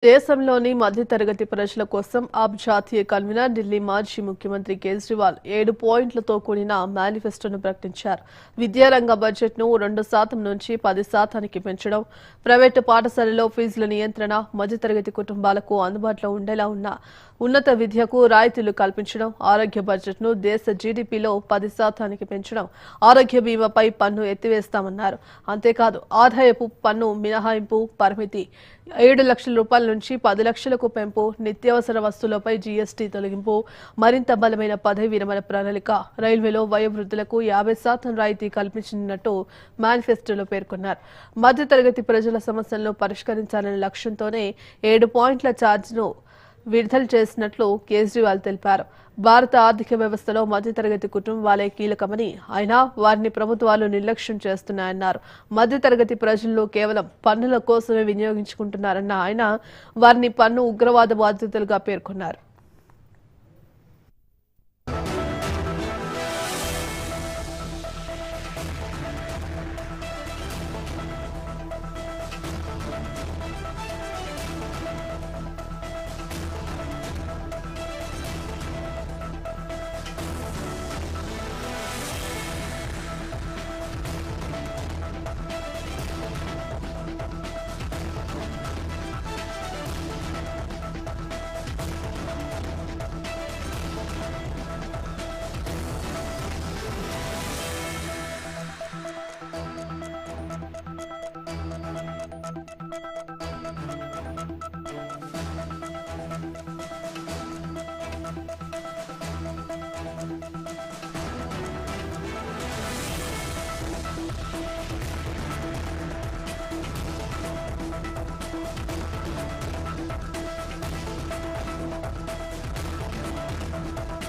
దేశంలోని మధ్యతరగతి ప్రజల కోసం ఆప్ జాతీయ కన్వీనర్ ఢిల్లీ మాజీ ముఖ్యమంత్రి కేజ్రీవాల్ 7 పాయింట్లతో కూడిన మేనిఫెస్టోను ప్రకటించారు. విద్యారంగ బడ్జెట్ను 2% నుంచి 10%కి పెంచడం, ప్రైవేటు పాఠశాలల్లో ఫీజుల నియంత్రణ, మధ్యతరగతి కుటుంబాలకు అందుబాటులో ఉండేలా ఉన్న ఉన్నత విద్యకు రాయితీలు కల్పించడం, ఆరోగ్య బడ్జెట్ను దేశ జీడీపీలో 10%కి పెంచడం, ఆరోగ్య బీమాపై పన్ను ఎత్తివేస్తామన్నారు. అంతేకాదు ఆదాయపు పన్ను మినహాయింపు పరిమితి 7 లక్షల రూపాయల నుంచి 10 లక్షలకు పెంపు, నిత్యావసర వస్తువులపై జీఎస్టీ తొలగింపు, మరింత బలమైన పదవి విరమణ ప్రణాళిక, రైల్వేలో వయోవృద్ధులకు 50% రాయితీ కల్పించనున్నట్టు మేనిఫెస్టోలో పేర్కొన్నారు. మధ్యతరగతి ప్రజల సమస్యలను పరిష్కరించాలనే లక్ష్యంతోనే 7 పాయింట్ల ఛార్జ్ను విడుదల చేసినట్లు కేజ్రీవాల్ తెలిపారు. భారత ఆర్థిక వ్యవస్థలో మధ్యతరగతి కుటుంబాలే కీలకమని, అయినా వారిని ప్రభుత్వాలు నిర్లక్ష్యం చేస్తున్నాయన్నారు. మధ్యతరగతి ప్రజలను కేవలం పన్నుల కోసమే వినియోగించుకుంటున్నారన్న ఆయన వారిని పన్ను ఉగ్రవాద బాధితులుగా పేర్కొన్నారు.